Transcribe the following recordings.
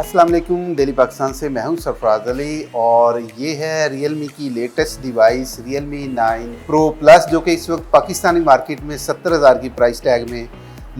अस्सलाम वालेकुम, डेली पाकिस्तान से मैं हूं सरफराज अली और ये है Realme की latest device Realme 9 Pro Plus जो कि इस वक्त पाकिस्तानी मार्केट में 70,000 की प्राइस टैग में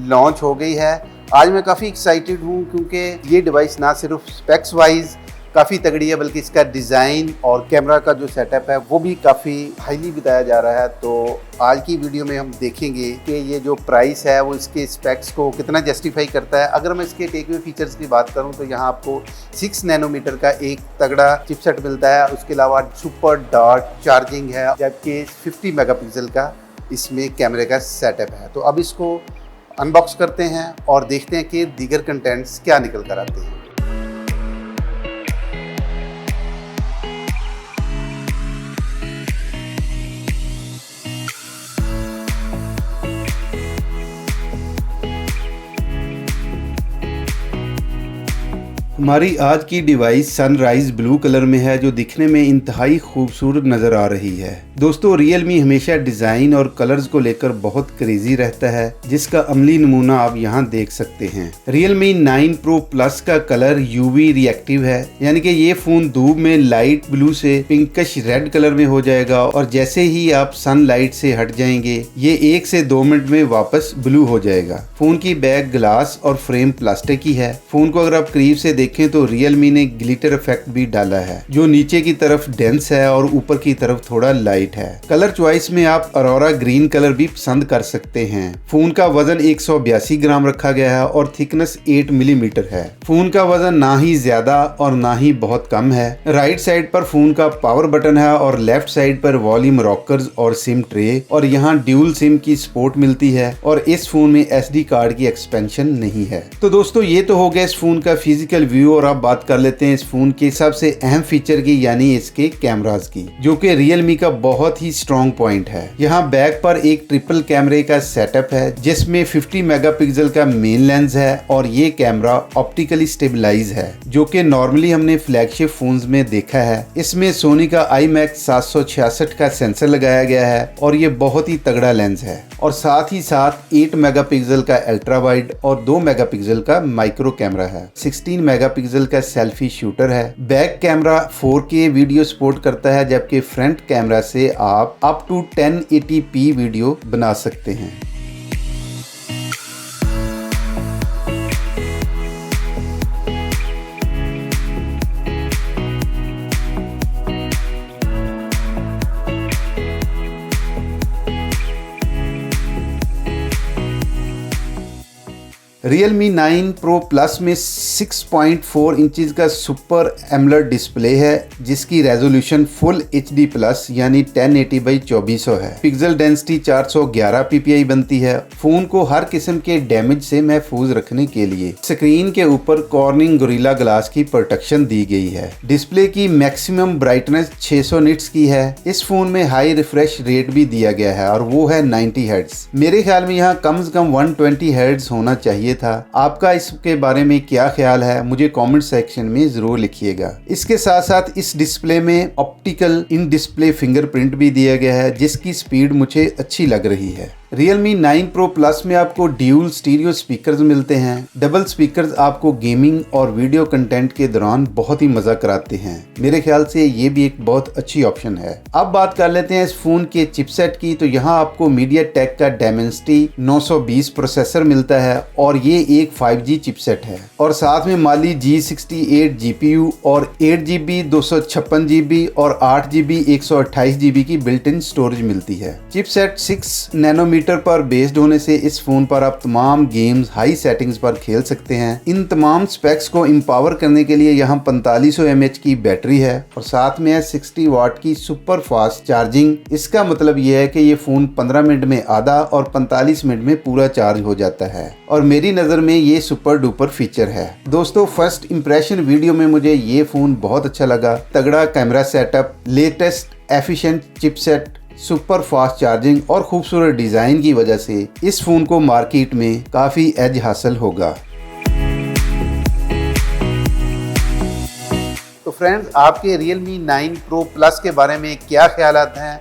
लॉन्च हो गई है। आज मैं काफ़ी एक्साइटेड हूं क्योंकि ये डिवाइस ना सिर्फ स्पेक्स वाइज काफ़ी तगड़ी है बल्कि इसका डिज़ाइन और कैमरा का जो सेटअप है वो भी काफ़ी हाईली बताया जा रहा है। तो आज की वीडियो में हम देखेंगे कि ये जो प्राइस है वो इसके स्पेक्स को कितना जस्टिफाई करता है। अगर मैं इसके टेकअवे फीचर्स की बात करूं तो यहाँ आपको 6 नैनोमीटर का एक तगड़ा चिपसेट मिलता है। उसके अलावा सुपर डॉट चार्जिंग है, जबकि 50 मेगापिक्सल का इसमें कैमरे का सेटअप है। तो अब इसको अनबॉक्स करते हैं और देखते हैं कि दीगर कंटेंट्स क्या निकल कर आते हैं। हमारी आज की डिवाइस सनराइज ब्लू कलर में है जो दिखने में इंतहाई खूबसूरत नज़र आ रही है। दोस्तों, Realme हमेशा डिज़ाइन और कलर्स को लेकर बहुत क्रेजी रहता है, जिसका अमली नमूना आप यहाँ देख सकते हैं। Realme 9 Pro Plus का कलर UV रिएक्टिव है, यानी कि ये फ़ोन धूप में लाइट ब्लू से पिंकश रेड कलर में हो जाएगा और जैसे ही आप सनलाइट से हट जाएंगे ये 1 से 2 मिनट में वापस ब्लू हो जाएगा। फ़ोन की बैक ग्लास और फ्रेम प्लास्टिक की है। फ़ोन को अगर आप करीब से देखें तो Realme ने ग्लिटर इफेक्ट भी डाला है जो नीचे की तरफ डेंस है और ऊपर की तरफ थोड़ा लाइट है। कलर चॉइस में आप अरोरा ग्रीन कलर भी पसंद कर सकते हैं। फोन का वजन 182 ग्राम रखा गया है और थिकनेस 8 मिलीमीटर है। फोन का वजन ना ही ज्यादा और ना ही बहुत कम है। राइट साइड पर फोन का पावर बटन है और लेफ्ट साइड पर वॉल्यूम रॉकर्स और सिम ट्रे, और यहाँ ड्यूल सिम की सपोर्ट मिलती है और इस फोन में SD कार्ड की एक्सपेंशन नहीं है। तो दोस्तों, ये तो हो गया इस फोन का फिजिकल व्यू और अब बात कर लेते हैं इस फोन के सबसे अहम फीचर की, यानी इसके कैमरास की, जो कि Realme का बहुत ही स्ट्रॉन्ग पॉइंट है। यहाँ बैक पर एक ट्रिपल कैमरे का सेटअप है जिसमें 50 मेगापिक्सल का मेन लेंस है और ये कैमरा ऑप्टिकली स्टेबलाइज है, जो कि नॉर्मली हमने फ्लैगशिप फोन्स में देखा है। इसमें सोनी का IMAX 766 का सेंसर लगाया गया है और ये बहुत ही तगड़ा लेंस है, और साथ ही साथ 8 मेगापिक्सल का अल्ट्रा वाइड और 2 मेगापिक्सल का माइक्रो कैमरा है। 16 मेगापिक्सल का सेल्फी शूटर है। Back camera 4K video support करता है, जबकि फ्रंट कैमरा से आप अप टू 1080p वीडियो बना सकते हैं। Realme 9 Pro Plus में 6.4 इंचेस का सुपर एमोलेड डिस्प्ले है जिसकी रेजोल्यूशन फुल HD प्लस यानी 1080x2400 है। पिक्सल डेंसिटी 411 ppi बनती है। फोन को हर किस्म के डैमेज से महफूज रखने के लिए स्क्रीन के ऊपर कॉर्निंग गोरिल्ला ग्लास की प्रोटेक्शन दी गई है। डिस्प्ले की मैक्सिमम ब्राइटनेस 600 निट्स की है। इस फोन में हाई रिफ्रेश रेट भी दिया गया है और वो है 90 हर्ट्ज। मेरे ख्याल में यहाँ कम से कम 120 हर्ट्ज होना चाहिए था। आपका इसके बारे में क्या ख्याल है, मुझे कमेंट सेक्शन में जरूर लिखिएगा। इसके साथ साथ इस डिस्प्ले में ऑप्टिकल इन डिस्प्ले फिंगरप्रिंट भी दिया गया है जिसकी स्पीड मुझे अच्छी लग रही है। Realme 9 Pro Plus में आपको ड्यूल स्टीरियो स्पीकर्स मिलते हैं। डबल स्पीकर्स आपको गेमिंग और वीडियो कंटेंट के दौरान बहुत ही मजा कराते हैं। मेरे ख्याल से ये भी एक बहुत अच्छी ऑप्शन है। अब बात कर लेते हैं इस फोन के चिपसेट की। तो यहाँ आपको MediaTek का Dimensity 920 प्रोसेसर मिलता है और ये एक 5G चिपसेट है, और साथ में Mali G68 GPU और 8GB 256GB और 8GB 128GB की बिल्ट इन स्टोरेज मिलती है। चिपसेट 6 नैनोमीटर पर बेस्ड होने से इस फोन पर आप तमाम गेम्स हाई सेटिंग्स पर खेल सकते हैं। इन तमाम स्पेक्स को एम्पावर करने के लिए यहाँ 4500 mAh की बैटरी है और साथ में है 60 वाट की सुपर फास्ट चार्जिंग। इसका मतलब यह है कि ये फोन 15 मिनट में आधा और 45 मिनट में पूरा चार्ज हो जाता है, और मेरी नज़र में ये सुपर डुपर फीचर है। दोस्तों, फर्स्ट इंप्रेशन वीडियो में मुझे ये फोन बहुत अच्छा लगा। तगड़ा camera setup, latest efficient chipset, super fast charging और खूबसूरत डिजाइन की वजह से इस फोन को मार्केट में काफी एज हासिल होगा। तो फ्रेंड्स, आपके Realme 9 Pro Plus के बारे में क्या ख्यालात हैं,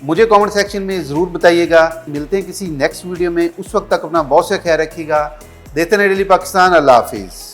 मुझे कमेंट सेक्शन में ज़रूर बताइएगा। मिलते हैं किसी नेक्स्ट वीडियो में, उस वक्त तक अपना बहुत सा ख्याल रखिएगा। देखते रहें डेली पाकिस्तान। अल्लाह हाफिज़।